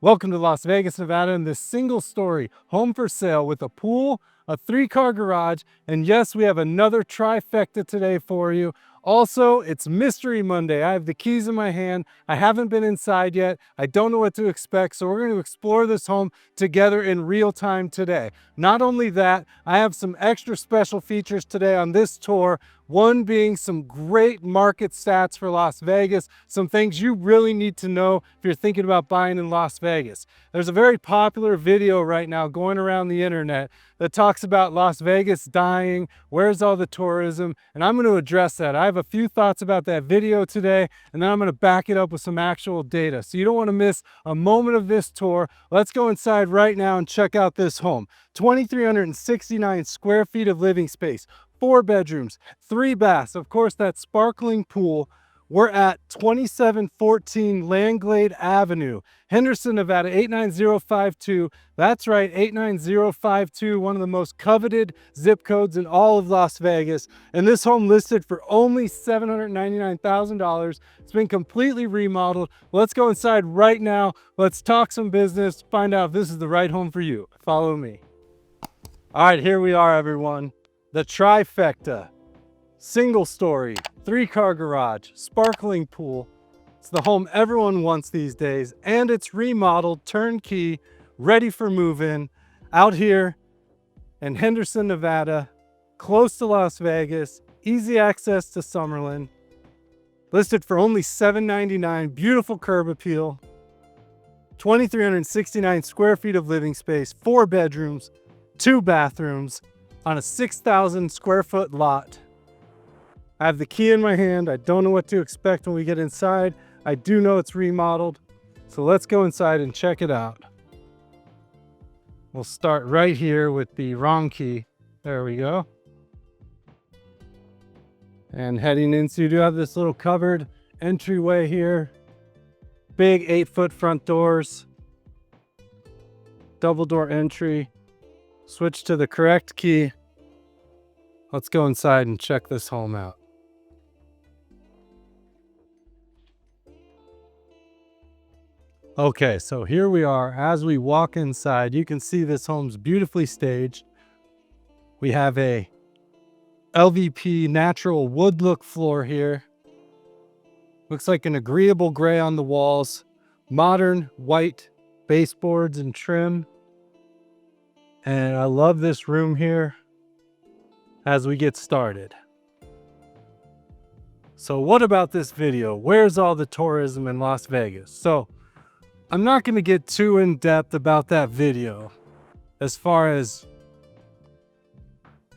Welcome to Las Vegas, Nevada, and this single-story home for sale with a pool, a 3-car garage, and yes, we have another trifecta today for you. Also, it's Mystery Monday. I have the keys in my hand. I haven't been inside yet. I don't know what to expect, so we're going to explore this home together in real time today. Not only that, I have some extra special features today on this tour. One being some great market stats for Las Vegas, some things you really need to know if you're thinking about buying in Las Vegas. There's a very popular video right now going around the internet that talks about Las Vegas dying, where's all the tourism, and I'm going to address that. I have a few thoughts about that video today, and then I'm going to back it up with some actual data. So you don't want to miss a moment of this tour. Let's go inside right now and check out this home. 2,369 square feet of living space. 4 bedrooms, 3 baths, of course that sparkling pool. We're at 2714 Langlade Avenue, Henderson, Nevada, 89052. That's right, 89052, one of the most coveted zip codes in all of Las Vegas. And this home listed for only $799,000. It's been completely remodeled. Let's go inside right now. Let's talk some business, find out if this is the right home for you. Follow me. All right, here we are, everyone. The trifecta, single story, 3-car garage, sparkling pool. It's the home everyone wants these days, and it's remodeled, turnkey, ready for move-in, out here in Henderson, Nevada, close to Las Vegas, easy access to Summerlin. Listed for only $799, beautiful curb appeal, 2,369 square feet of living space, 4 bedrooms, 2 bathrooms, on a 6,000 square foot lot. I have the key in my hand. I don't know what to expect when we get inside. I do know it's remodeled. So let's go inside and check it out. We'll start right here with the wrong key. There we go. And heading in, so you do have this little covered entryway here. Big 8-foot front doors. Double door entry. Switch to the correct key. Let's go inside and check this home out. Okay, so here we are. As we walk inside, you can see this home's beautifully staged. We have a LVP natural wood look floor here. Looks like an agreeable gray on the walls. Modern white baseboards and trim. And I love this room here as we get started. So what about this video? Where's all the tourism in Las Vegas? So I'm not going to get too in depth about that video as far as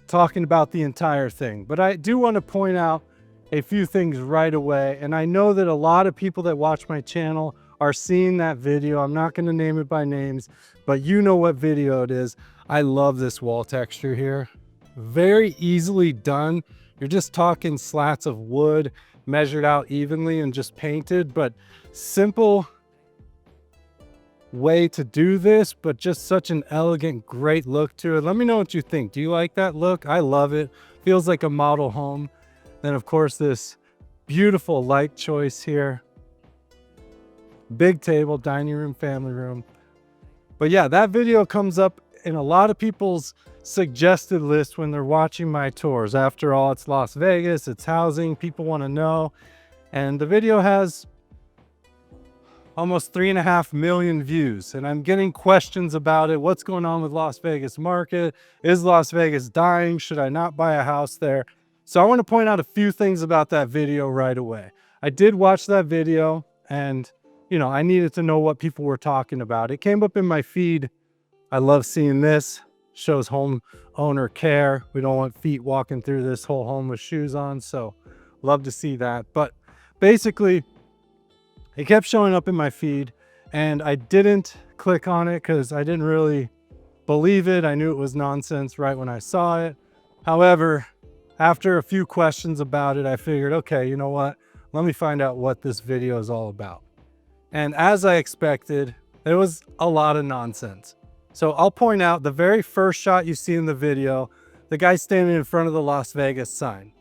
talking about the entire thing, but I do want to point out a few things right away. And I know that a lot of people that watch my channel are seeing that video. I'm not going to name it by names, but you know what video it is. I love this wall texture here. Very easily done. You're just talking slats of wood measured out evenly and just painted, but simple way to do this, but just such an elegant, great look to it. Let me know what you think. Do you like that look? I love it. Feels like a model home. Then of course this beautiful light choice here. Big table, dining room, family room. But yeah, that video comes up in a lot of people's suggested list when they're watching my tours. After all, it's Las Vegas, it's housing, people want to know. And the video has almost 3.5 million views. And I'm getting questions about it. What's going on with Las Vegas market? Is Las Vegas dying? Should I not buy a house there? So I want to point out a few things about that video right away. I did watch that video and you know, I needed to know what people were talking about. It came up in my feed. I love seeing this. Shows home owner care. We don't want feet walking through this whole home with shoes on. So love to see that. But basically, it kept showing up in my feed and I didn't click on it because I didn't really believe it. I knew it was nonsense right when I saw it. However, after a few questions about it, I figured, okay, you know what? Let me find out what this video is all about. And as I expected, there was a lot of nonsense. So I'll point out the very first shot you see in the video, the guy standing in front of the Las Vegas sign.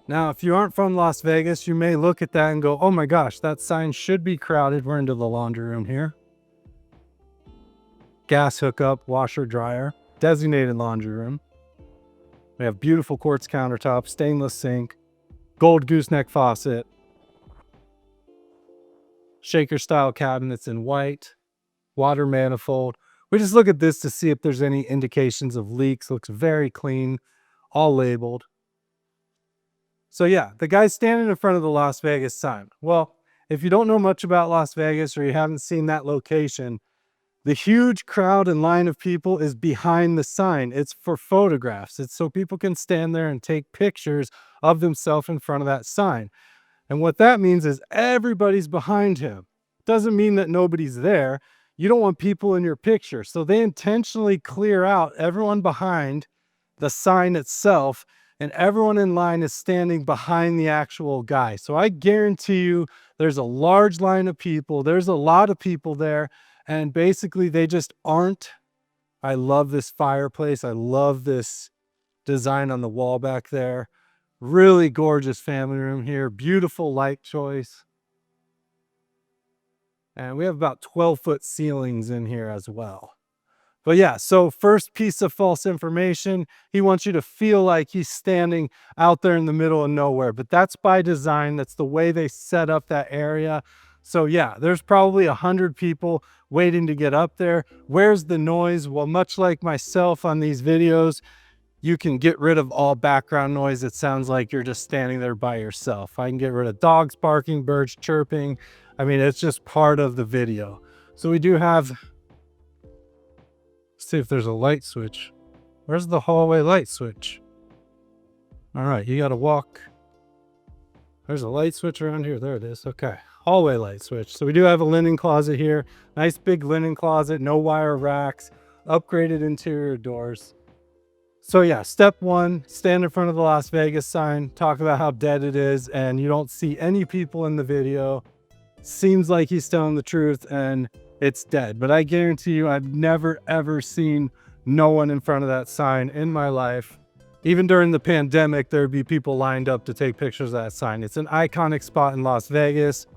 Now, if you aren't from Las Vegas, you may look at that and go, oh my gosh, that sign should be crowded. We're into the laundry room here. gas hookup, washer, dryer, designated laundry room. We have beautiful quartz countertop, stainless sink, gold gooseneck faucet, shaker style cabinets in white, water manifold. We just look at this to see if there's any indications of leaks. Looks very clean, all labeled. So yeah, the guy's standing in front of the Las Vegas sign. Well, if you don't know much about Las Vegas or you haven't seen that location, the huge crowd and line of people is behind the sign. It's for photographs. It's so people can stand there and take pictures of themselves in front of that sign. And what that means is everybody's behind him. Doesn't mean that nobody's there. You don't want people in your picture. So they intentionally clear out everyone behind the sign itself, and everyone in line is standing behind the actual guy. So I guarantee you there's a large line of people. There's a lot of people there. And basically they just aren't. I love this fireplace. I love this design on the wall back there. Really gorgeous family room here. Beautiful light choice. And we have about 12-foot ceilings in here as well. But yeah, so first piece of false information, he wants you to feel like he's standing out there in the middle of nowhere. But that's by design. That's the way they set up that area. So yeah, there's probably 100 people waiting to get up there. Where's the noise? Well, much like myself on these videos, you can get rid of all background noise. It sounds like you're just standing there by yourself. I can get rid of dogs barking, birds chirping. I mean, it's just part of the video. So we do have, let's see if there's a light switch. Where's the hallway light switch? All right, you got to walk. There's a light switch around here. There it is. Okay. Hallway light switch. So we do have a linen closet here. Nice big linen closet, no wire racks, upgraded interior doors. So yeah, step one, stand in front of the Las Vegas sign, talk about how dead it is, and you don't see any people in the video. Seems like he's telling the truth and it's dead. But I guarantee you, I've never ever seen no one in front of that sign in my life. Even during the pandemic, there'd be people lined up to take pictures of that sign. It's an iconic spot in Las Vegas.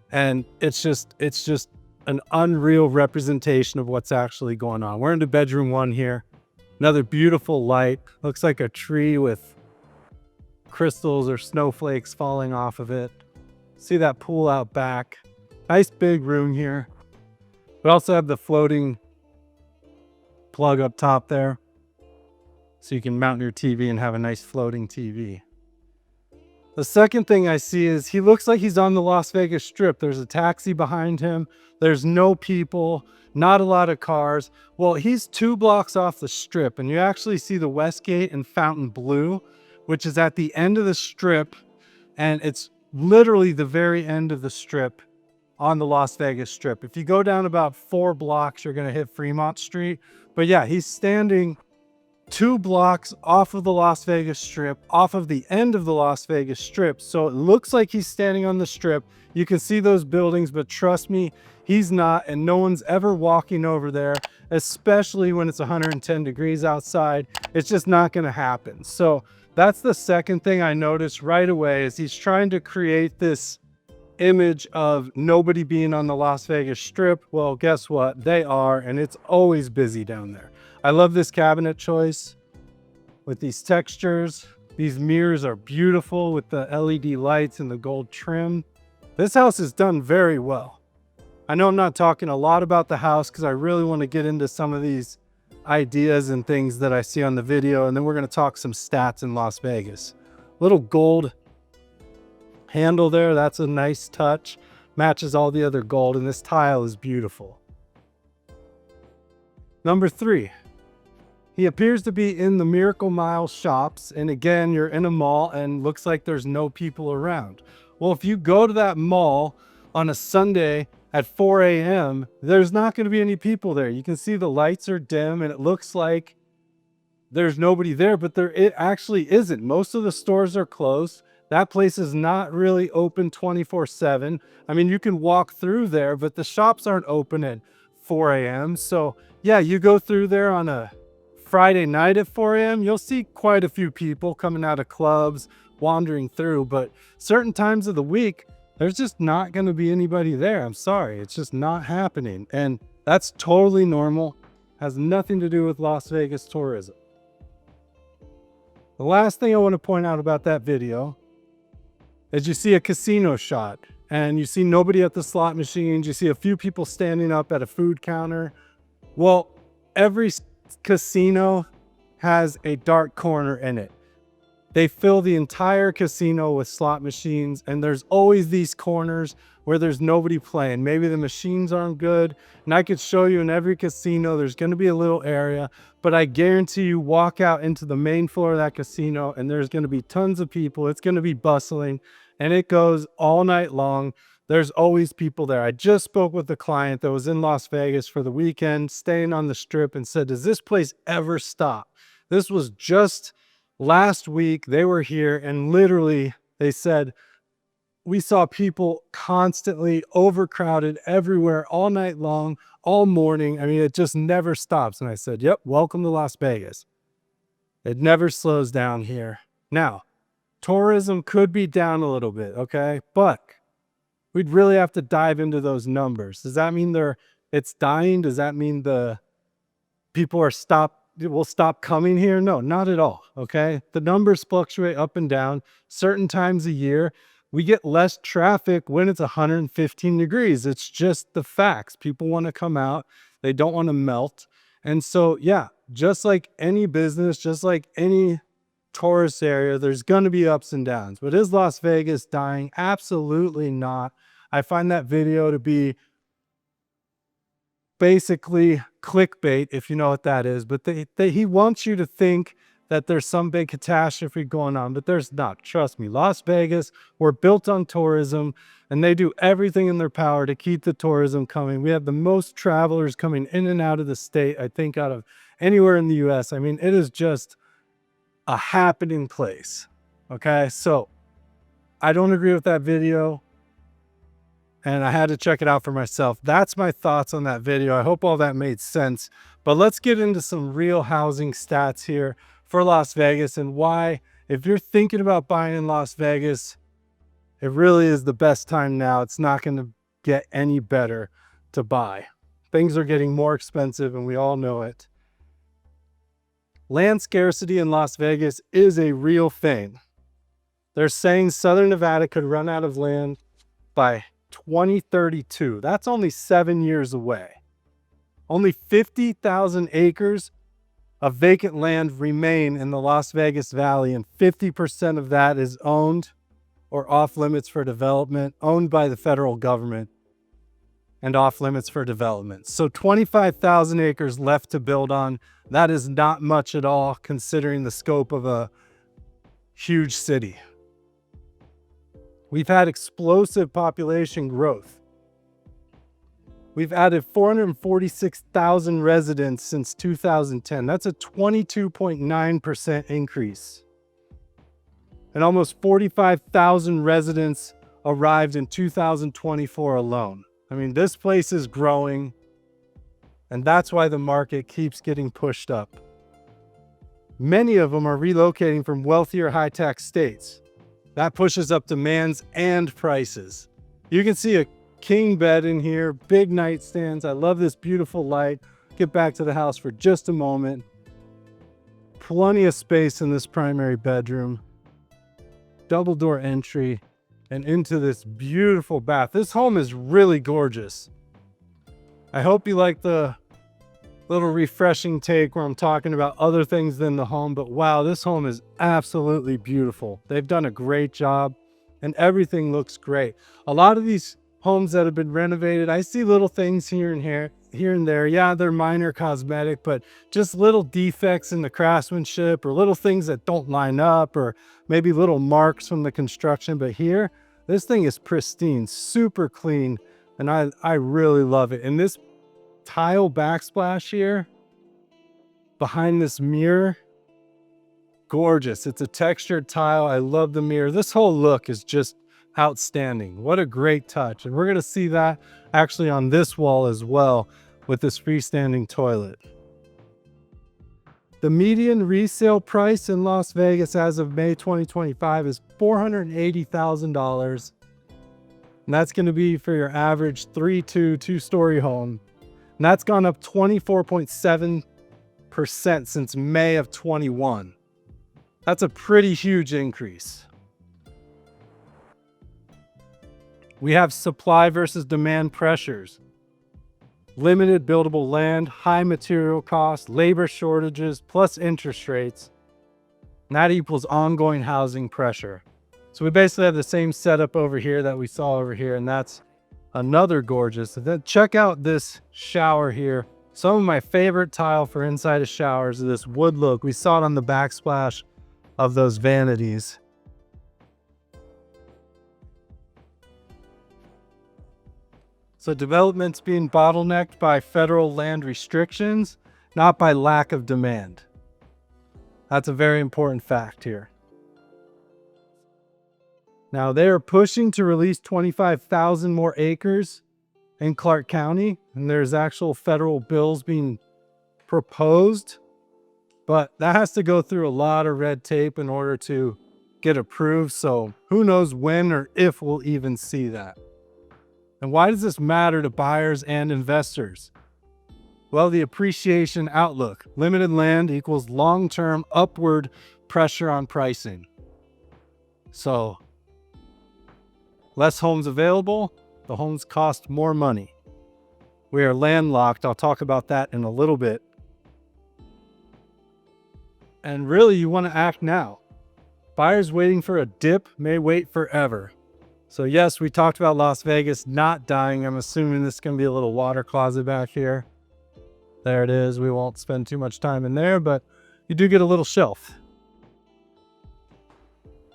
And it's just an unreal representation of what's actually going on. We're into bedroom one here. Another beautiful light. Looks like a tree with crystals or snowflakes falling off of it. See that pool out back. Nice big room here. We also have the floating plug up top there, so you can mount your TV and have a nice floating TV. The second thing I see is he looks like he's on the Las Vegas Strip. There's a taxi behind him. There's no people, not a lot of cars. Well, he's 2 blocks off the Strip, and you actually see the Westgate and Fontainebleau, which is at the end of the Strip, and it's literally the very end of the Strip on the Las Vegas Strip. If you go down about 4 blocks, you're going to hit Fremont Street. But yeah, he's standing 2 blocks off of the Las Vegas Strip, off of the end of the Las Vegas Strip. So it looks like he's standing on the Strip. You can see those buildings, but trust me, he's not, and no one's ever walking over there, especially when it's 110 degrees outside. It's just not going to happen. So that's the second thing I noticed right away, is he's trying to create this image of nobody being on the Las Vegas Strip. Well, guess what? They are, and it's always busy down there. I love this cabinet choice with these textures. These mirrors are beautiful with the LED lights and the gold trim. This house is done very well. I know I'm not talking a lot about the house because I really want to get into some of these ideas and things that I see on the video, and then we're going to talk some stats in Las Vegas. Little gold handle there, that's a nice touch. Matches all the other gold, and this tile is beautiful. Number 3. He appears to be in the Miracle Mile shops, and again, you're in a mall and looks like there's no people around. Well, if you go to that mall on a Sunday at 4 a.m., there's not going to be any people there. You can see the lights are dim and it looks like there's nobody there, but it actually isn't. Most of the stores are closed. That place is not really open 24/7. I mean, you can walk through there, but the shops aren't open at 4 a.m. So yeah, you go through there on a Friday night at 4 a.m., you'll see quite a few people coming out of clubs, wandering through, but certain times of the week, there's just not going to be anybody there. I'm sorry, it's just not happening. And that's totally normal. Has nothing to do with Las Vegas tourism. The last thing I want to point out about that video is you see a casino shot and you see nobody at the slot machines. You see a few people standing up at a food counter. Well, every casino has a dark corner in it. They fill the entire casino with slot machines, and there's always these corners where there's nobody playing. Maybe the machines aren't good, and I could show you in every casino there's going to be a little area, but I guarantee you walk out into the main floor of that casino and there's going to be tons of people. It's going to be bustling, and it goes all night long. There's always people there. I just spoke with a client that was in Las Vegas for the weekend, staying on the Strip, and said, does this place ever stop? This was just last week. They were here, and literally they said, we saw people constantly overcrowded everywhere all night long, all morning. I mean, it just never stops. And I said, yep, welcome to Las Vegas. It never slows down here. Now, tourism could be down a little bit, okay? But we'd really have to dive into those numbers. Does that mean it's dying? Does that mean the people will stop coming here? No, not at all, okay? The numbers fluctuate up and down. Certain times a year, we get less traffic when it's 115 degrees. It's just the facts. People want to come out. They don't want to melt. And so, yeah, just like any business, just like any tourist area, there's going to be ups and downs. But is Las Vegas dying? Absolutely not. I find that video to be basically clickbait, if you know what that is. But he wants you to think that there's some big catastrophe going on, but there's not. Trust me, Las Vegas, we're built on tourism, and they do everything in their power to keep the tourism coming. We have the most travelers coming in and out of the state, I think, out of anywhere in the US. I mean, it is just a happening place, okay? So I don't agree with that video, and I had to check it out for myself. That's my thoughts on that video. I hope all that made sense. But let's get into some real housing stats here for Las Vegas, and why, if you're thinking about buying in Las Vegas, it really is the best time now. It's not going to get any better to buy. Things are getting more expensive, and we all know it. Land scarcity in Las Vegas is a real thing. They're saying Southern Nevada could run out of land by 2032. That's only 7 years away. Only 50,000 acres of vacant land remain in the Las Vegas Valley, and 50% of that is owned or off limits for development, owned by the federal government and off limits for development. So 25,000 acres left to build on. That is not much at all, considering the scope of a huge city. We've had explosive population growth. We've added 446,000 residents since 2010. That's a 22.9% increase. And almost 45,000 residents arrived in 2024 alone. I mean, this place is growing, and that's why the market keeps getting pushed up. Many of them are relocating from wealthier high-tax states. That pushes up demands and prices. You can see a king bed in here, big nightstands. I love this beautiful light. Get back to the house for just a moment. Plenty of space in this primary bedroom. Double door entry and into this beautiful bath. This home is really gorgeous. I hope you like the little refreshing take where I'm talking about other things than the home, but wow, this home is absolutely beautiful. They've done a great job and everything looks great. A lot of these homes that have been renovated, I see little things here and there. Yeah, they're minor cosmetic, but just little defects in the craftsmanship or little things that don't line up, or maybe little marks from the construction. But here, this thing is pristine, super clean, and I really love it. And this tile backsplash here behind this mirror, gorgeous. It's a textured tile. I love the mirror. This whole look is just outstanding. What a great touch. And we're going to see that actually on this wall as well with this freestanding toilet. The median resale price in Las Vegas as of May 2025 is $480,000. And that's going to be for your average 3-2 two-story home. And that's gone up 24.7% since May of 21. That's a pretty huge increase. We have supply versus demand pressures. Limited buildable land, high material costs, labor shortages, plus interest rates. And that equals ongoing housing pressure. So we basically have the same setup over here that we saw over here, and that's another gorgeous. Then check out this shower here. Some of my favorite tile for inside of showers is this wood look. We saw it on the backsplash of those vanities. So development's being bottlenecked by federal land restrictions, not by lack of demand. That's a very important fact here. Now they are pushing to release 25,000 more acres in Clark County, and there's actual federal bills being proposed, but that has to go through a lot of red tape in order to get approved. So who knows when or if we'll even see that. And why does this matter to buyers and investors? Well, the appreciation outlook. Limited land equals long-term upward pressure on pricing. So, less homes available, the homes cost more money. We are landlocked. I'll talk about that in a little bit. And really, you want to act now. Buyers waiting for a dip may wait forever. So yes, we talked about Las Vegas not dying. I'm assuming this is going to be a little water closet back here. There it is. We won't spend too much time in there, but you do get a little shelf.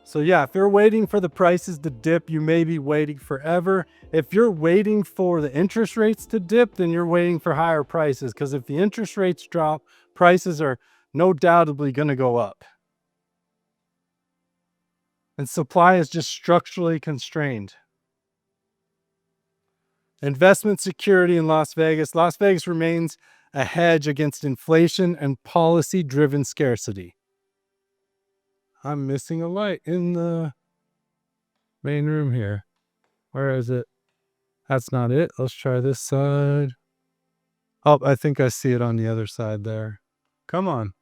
So yeah, if you're waiting for the prices to dip, you may be waiting forever. If you're waiting for the interest rates to dip, then you're waiting for higher prices, because if the interest rates drop, prices are no doubtably going to go up. And supply is just structurally constrained. Investment security in Las Vegas. Las Vegas remains a hedge against inflation and policy-driven scarcity. I'm missing a light in the main room here. Where is it? That's not it. Let's try this side. Oh, I think I see it on the other side there. Come on.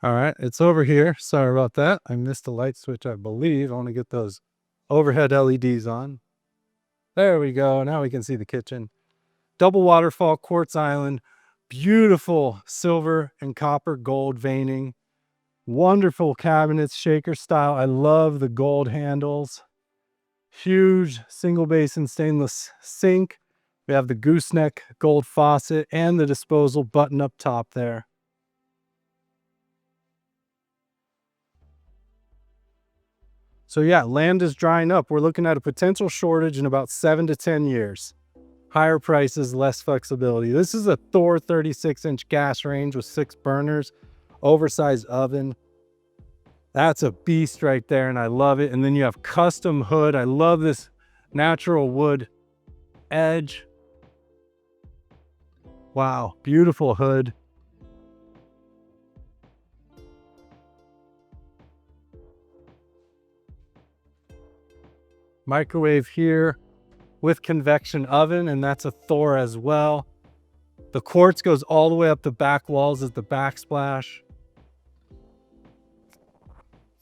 All right, it's over here. Sorry about that. I missed a light switch, I believe. I want to get those overhead LEDs on. There we go. Now we can see the kitchen. Double waterfall, quartz island, beautiful silver and copper gold veining. Wonderful cabinets, shaker style. I love the gold handles. Huge single basin stainless sink. We have the gooseneck gold faucet and the disposal button up top there. So yeah, land is drying up. We're looking at a potential shortage in about 7 to 10 years. Higher prices, less flexibility. This is a Thor 36-inch gas range with 6 burners, oversized oven. That's a beast right there, and I love it. And then you have custom hood. I love this natural wood edge. Wow, beautiful hood. Microwave here with convection oven, and that's a Thor as well. The quartz goes all the way up the back walls as the backsplash.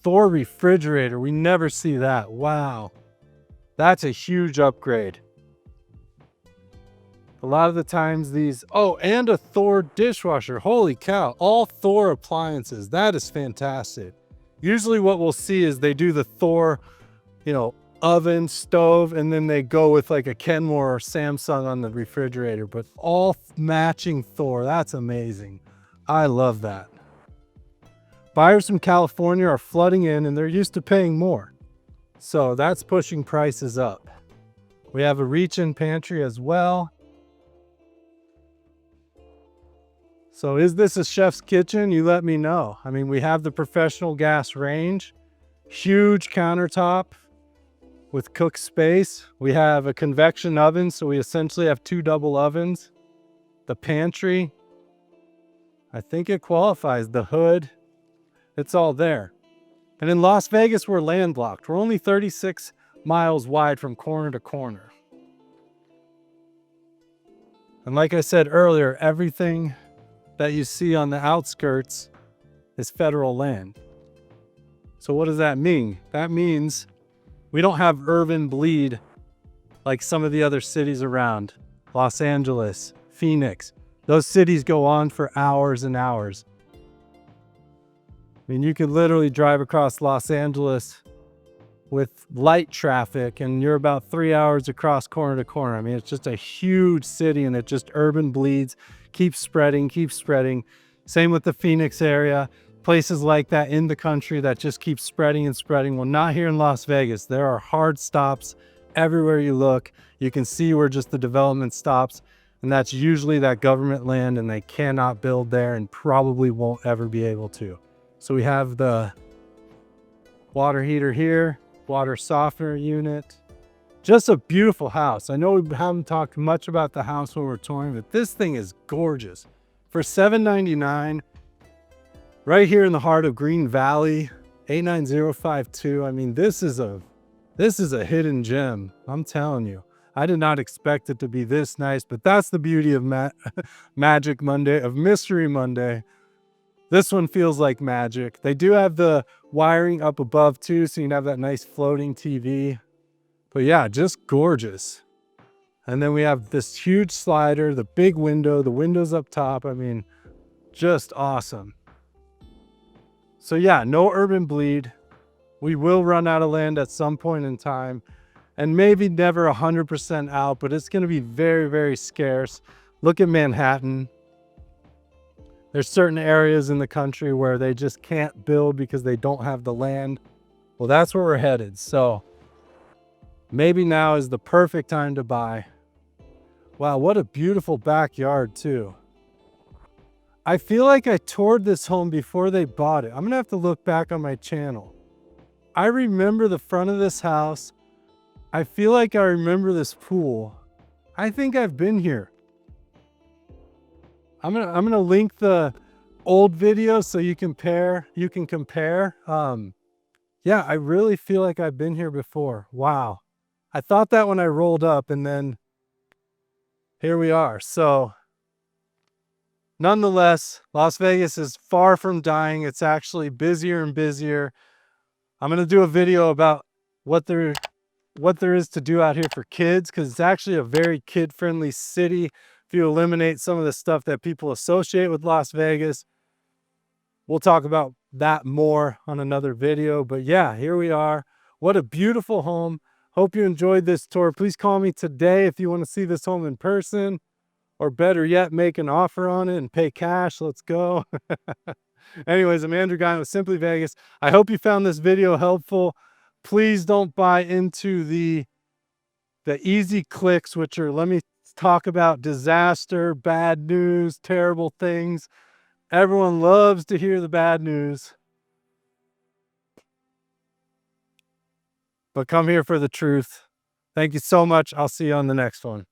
Thor refrigerator, we never see that. Wow, that's a huge upgrade. A lot of the times these, oh, and a Thor dishwasher. Holy cow, all Thor appliances. That is fantastic. Usually what we'll see is they do the Thor, oven, stove, and then they go with like a Kenmore or Samsung on the refrigerator, but all matching Thor. That's amazing. I love that. Buyers from California are flooding in, and they're used to paying more. So that's pushing prices up. We have a reach-in pantry as well. So is this a chef's kitchen? You let me know. I mean, we have the professional gas range, huge countertop with cook space. We have a convection oven, so we essentially have 2 double ovens. The pantry, I think it qualifies. The hood, it's all there. And in Las Vegas, we're landlocked. We're only 36 miles wide from corner to corner. And like I said earlier, everything that you see on the outskirts is federal land. So what does that mean? That means we don't have urban bleed like some of the other cities around. Los Angeles, Phoenix. Those cities go on for hours and hours. I mean, you could literally drive across Los Angeles with light traffic and you're about 3 hours across corner to corner. I mean, it's just a huge city and it just urban bleeds, keeps spreading, keeps spreading. Same with the Phoenix area, places like that in the country that just keep spreading and spreading. Well, not here in Las Vegas. There are hard stops everywhere you look. You can see where just the development stops, and that's usually that government land, and they cannot build there and probably won't ever be able to. So we have the water heater here, water softener unit. Just a beautiful house. I know we haven't talked much about the house when we're touring, but this thing is gorgeous. For $799, right here in the heart of Green Valley, 89052. I mean, this is a hidden gem. I'm telling you. I did not expect it to be this nice, but that's the beauty of Magic Monday, of Mystery Monday. This one feels like magic. They do have the wiring up above too, so you can have that nice floating TV. But yeah, just gorgeous. And then we have this huge slider, the big window, the windows up top. I mean, just awesome. So yeah, no urban bleed. We will run out of land at some point in time, and maybe never 100% out, but it's going to be very, very scarce. Look at Manhattan. There's certain areas in the country where they just can't build because they don't have the land. Well, that's where we're headed. So maybe now is the perfect time to buy. Wow, what a beautiful backyard too. I feel like I toured this home before they bought it. I'm gonna have to look back on my channel. I remember the front of this house. I feel like I remember this pool. I think I've been here. I'm gonna link the old video so you can compare. Yeah, I really feel like I've been here before. Wow. I thought that when I rolled up, and then here we are. So nonetheless, Las Vegas is far from dying. It's actually busier and busier. I'm gonna do a video about what there is to do out here for kids, because it's actually a very kid-friendly city. If you eliminate some of the stuff that people associate with Las Vegas, we'll talk about that more on another video. But yeah, here we are. What a beautiful home. Hope you enjoyed this tour. Please call me today if you want to see this home in person, or better yet, make an offer on it and pay cash. Let's go. Anyways, I'm Andrew Guiant with Simply Vegas. I hope you found this video helpful. Please don't buy into the easy clicks, which are, let me talk about disaster, bad news, terrible things. Everyone loves to hear the bad news. But come here for the truth. Thank you so much. I'll see you on the next one.